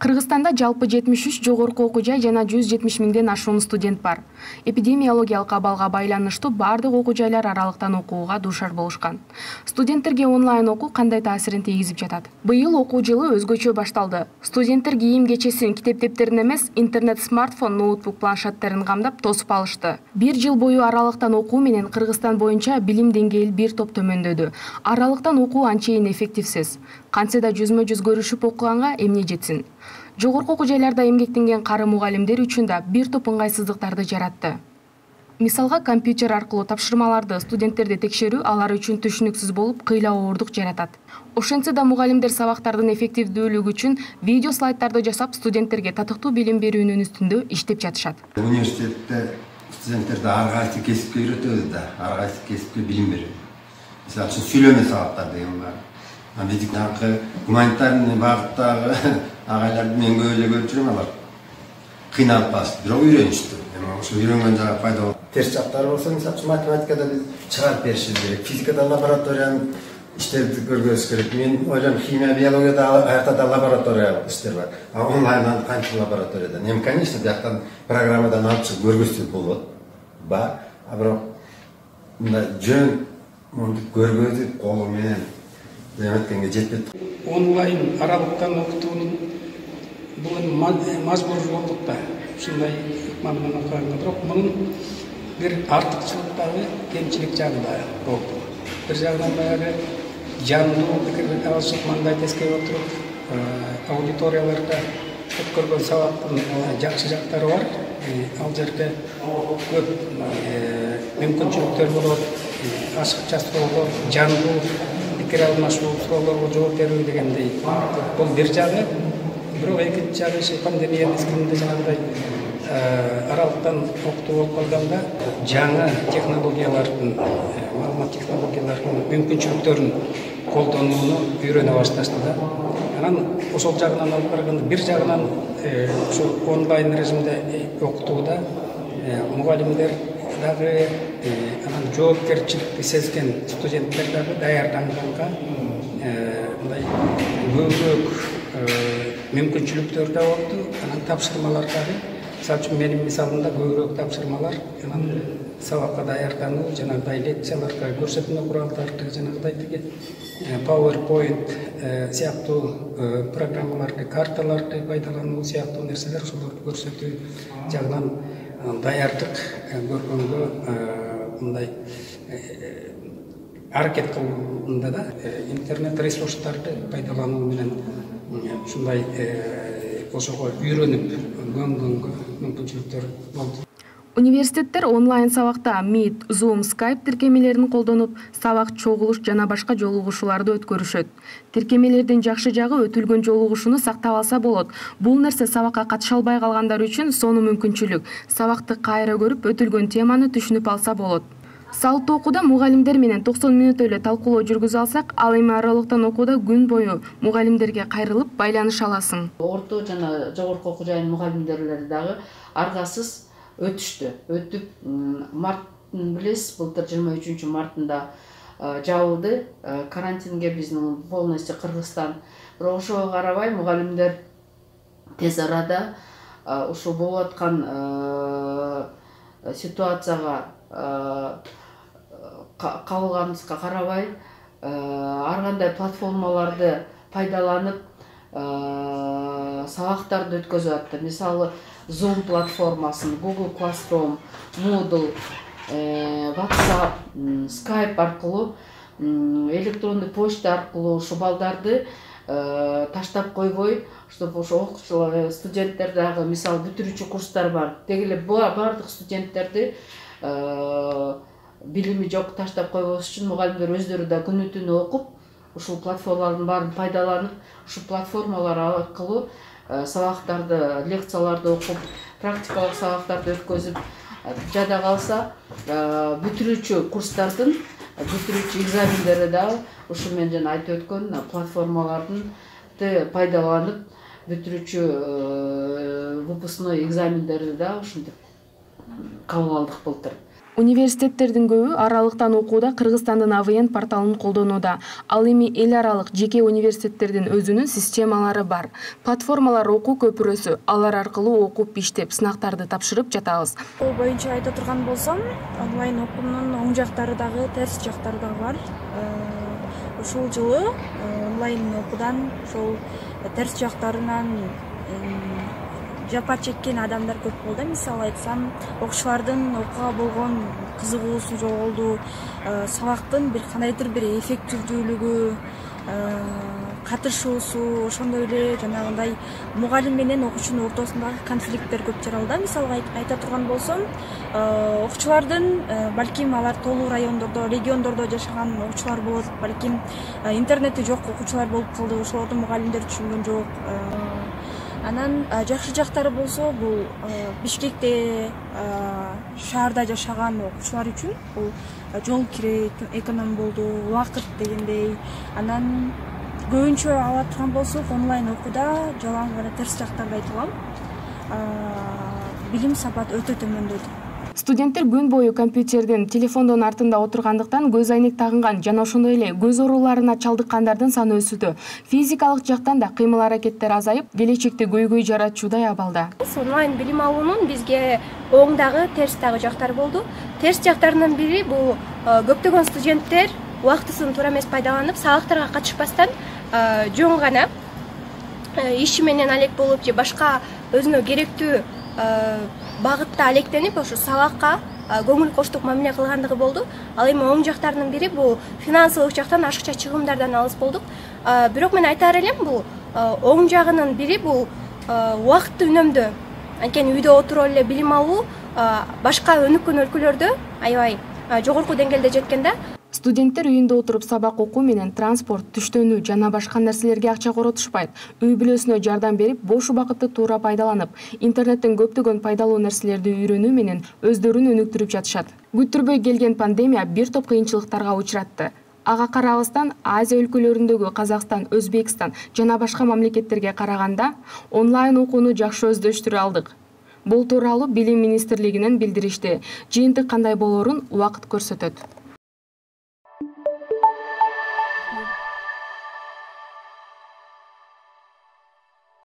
Кыргызстанда жалпы 73 жогорку окуу жай жана 170 миңден ашуун студент бар. Эпидемиологиялык абалга байланыштуу бардык окуу жайлар аралыктан окууга дуушар болушкан. Студенттерге онлайн окуу кандай таасирин тийгизип жатат? Быйыл окуу жылы өзгөчө башталды. Студенттер кийим-кечесин китеп-дептерин эмес, интернет, смартфон, ноутбук, планшеттерин камдап тосуп алышты. Бир жыл бою аралыктан окуу менен Кыргызстан боюнча билим деңгээли бир топ төмөндөдү. Аралыктан окуу анчейин эффективсиз. Кантсе да жүзмө-жүз көрүшүп окуганга эмне жетсин? Жогорку окуу жайларда эмгектенген кары мугалимдер үчүн да бир топ ыңгайсыздыктарды жаратты. Мисалга, компьютер аркылуу тапшырмаларды студенттерди текшерүү алар үчүн түшүнүксүз болуп, кыйла оордук жаратат. Ошентсе да мугалимдер сабактардын эффективдүүлүгү үчүн видео слайдтарды жасап, студенттерге татыктуу билим берүүнүн үстүндө иштеп жатышат. Университетте студенттерди ар кайсы кесипке үйрөтөбүз да, ар кайсы кесипке билим беребиз. Мисалы үчүн сүйлөмө сабактар деген бар. Медиканкы гуманитарный багыттагы агайларды мен көп эле көрүп жүрөм, алар кыйналып калышты, бирок үйрөнүштү. Ошо үйрөнгөн жагы пайда болду. Терс жактары болсо, мисалы үчүн математикада биз чыгарып беришибиз керек, физикада лабораториянын иштерди көргөзүш керек. Мен ойлойм, химия, биологияда аякта да лаборатория иштер бар. А онлайндан канча лабораторияда? Эми, конечно, бияктан программадан алып чыгып көргөзсө болот. Бар, а бирок мындай жөн көргөзүп колу менен деметкенге жетпейт. Онлайн аралыктан окутуунун бул мажбурлук да, ушундай ыкмамен окуганга, бирок мунун бир артыкчылыктары, кемчилик жагы да болду. Бир жагынан баягы жандуу пикирди алышып, мындай тескей отуруп, аудиторияларда өткөргөн сабактын жакшы жактары бар. Ал жерде көп мүмкүнчүлүктөр болот, ашыкча суроолор, жандуу пикир алмашуу, суроолорго жооп берүү дегендей. Бул бир жагы. Бирок экинчи жагы пандемия мезгилинде жанагыдай аралыктан окутуу болуп калганда жаңы технологиялардын, маалымат технологияларынын мүмкүнчүлүктөрүн колдонууну үйрөнө башташты да. Анан ошол жагынан алып караганда, бир жагынан ушу онлайн режимде окутууда мугалимдер дагы, анан жоопкерчиликти сезген студенттер дагы даярданганга мындай көбүрөөк мүмкүнчүлүктөр да болду. Анан тапшырмалар дагы, мисалы үчүн менин мисалымда көбүрөөк тапшырмалар, анан сабакка даярдануу, жанагыдай лекцияларга көрсөтмө куралдарды, жанагыдай тиги PowerPoint сыяктуу программаларды, карталарды пайдалануу сыяктуу нерселер, ошолорду көрсөтүү жагынан даярдык көргөнгө мындай аракет кылганда да, интернет ресурстарды пайдалануу менен ушундай ошого үйрөнүп көнгөнгө мүмкүнчүлүктөр болду. Университеттер онлайн сабакта Meet, Zoom, Skype тиркемелерин колдонуп, сабак, чогулуш жана башка жолугушууларды өткөрүшөт. Тиркемелердин жакшы жагы өтүлгөн жолугушууну сактап алса болот. Бул нерсе сабакка катыша албай калгандар үчүн сонун мүмкүнчүлүк. Сабакты кайра көрүп, өтүлгөн теманы түшүнүп алса болот. Салттуу окууда мугалимдер менен 90 мүнөт эле талкуулоо жүргүзө алсак, ал эми аралыктан окууда күн бою мугалимдерге кайрылып байланыша аласың. Орто жана жогорку окуу жайынын мугалимдери дагы аргасыз өтүштү. Өтүп, марттын билесиз, былтыр 23 мартында жабылды. Карантинге биздин полностью Кыргызстан. Бирок ошого карабай мугалимдер тез арада ушу болуп аткан ситуацияга кабылганыбызга карабай ар кандай платформаларды пайдаланып сабактарды өткөзүп атты. Мисалы, Zoom платформасын, Google Classroom, Moodle, WhatsApp, Skype аркылуу, электрондук почта аркылуу ушу балдарды таштап койбой, чтобы ошо окуучулар, студенттер дагы, мисалы, бүтүрүүчү курстар бар. Деги эле бардык студенттерди билими жок таштап койбош үчүн мугалимдер өздөрү да күнү түнү окуп, ушул платформалардын баарын пайдаланып, ушу платформалар аркылуу сабактарды, лекцияларды окуп, практикалык сабактарды өткөзүп, жада калса бүтүрүүчү курстардын, бүтүрүүчү экзамендери дагы ушу мен жана айтып өткөн платформалардын пайдаланып, бүтүрүүчү выпускной экзамендерди дагы ушинтип кабыл алдык былтыр. Университеттердин көбү аралыктан окууда Кыргызстандын АВН порталын колдонууда. Ал эми эл аралык жеке университеттердин өзүнүн системалары бар. Платформалар окуу көпүрөсү. Алар аркылуу окуп, иштеп, сынактарды тапшырып жатабыз. Бул боюнча айта турган болсом, онлайн окуунун оң жактары дагы, терс жактары дагы бар. Ушул жылы онлайн окуудан ошол терс жактарынан жапа чеккен адамдар көп болду. Мисалы айтсам, окуучулардын окууга болгон кызыгуусу жоголду, сабактын бир кандайдыр бир эффективдүүлүгү, катышуусу, ошондой эле жанагындай мугалим менен окуучунун ортосундагы конфликттер көп жаралды. Мисалга айта турган болсом, окуучулардын балким алар толуу райондордо, региондордо жашаган окуучулар болот, балким интернети жок окуучулар болуп калды, ошолорду мугалимдер түшүнгөн жок. Анан жакшы жактары болсо, бул Бишкекте, шаарда жашаган окуучулар үчүн бул жол кире эконом болду, убакыт дегендей. Анан көбүнчө ала турган болсок, онлайн окууда жалаң гана терс жактарды айтып алам. Билим сапаты өтө төмөндөдү. Студенттер күн бою компьютерден, телефондон артында отургандыктан көз айнек тагынган жана ошондой эле көз ооруларына чалдыккандардын саны өсүүдө. Физикалык жактан да кыймыл аракеттер азайып, келечекте көйгөй жаратчудай абалда. Онлайн билим алуунун бизге оң дагы, терс дагы жактары болду. Терс жактарынын бири бул көптөгөн студенттер убактысын туура эмес пайдаланып, сабактарга катышпастан жөн гана иши менен алек болуп же башка өзүнө керектүү багытта алектенип, ошо сабакка көңүл коштук мамиле кылгандыгы болду. Ал эми оң жактарынын бири бул финансылык жактан ашыкча чыгымдардан алыс болдук. Бирок мен айтаар элем, бул оң жагынын бири бул убакытты үнөмдөө. Анткени үйдө отуруп эле билим алуу башка өнүккөн өлкөлөрдө аябай жогорку деңгээлде жеткен да. Студенттер үйүндө отуруп сабак окуу менен транспорт, түштөнүү жана башка нерселерге акча коротушпайт. Үй бүлөсүнө жардам берип, бош убакытты туура пайдаланып, интернеттен көптөгөн пайдалуу нерселерди үйрөнүү менен өздөрүн өнүктүрүп жатышат. Күттүрбөй келген пандемия бир топ кыйынчылыктарга учуратты. Ага карабастан Азия өлкөлөрүндөгү Казакстан, Өзбекстан жана башка мамлекеттерге караганда онлайн окууну жакшы өздөштүрө алдык. Бул тууралуу Билим министрлигинен билдиришти. Жыйынтык кандай болоорун убакыт көрсөтөт.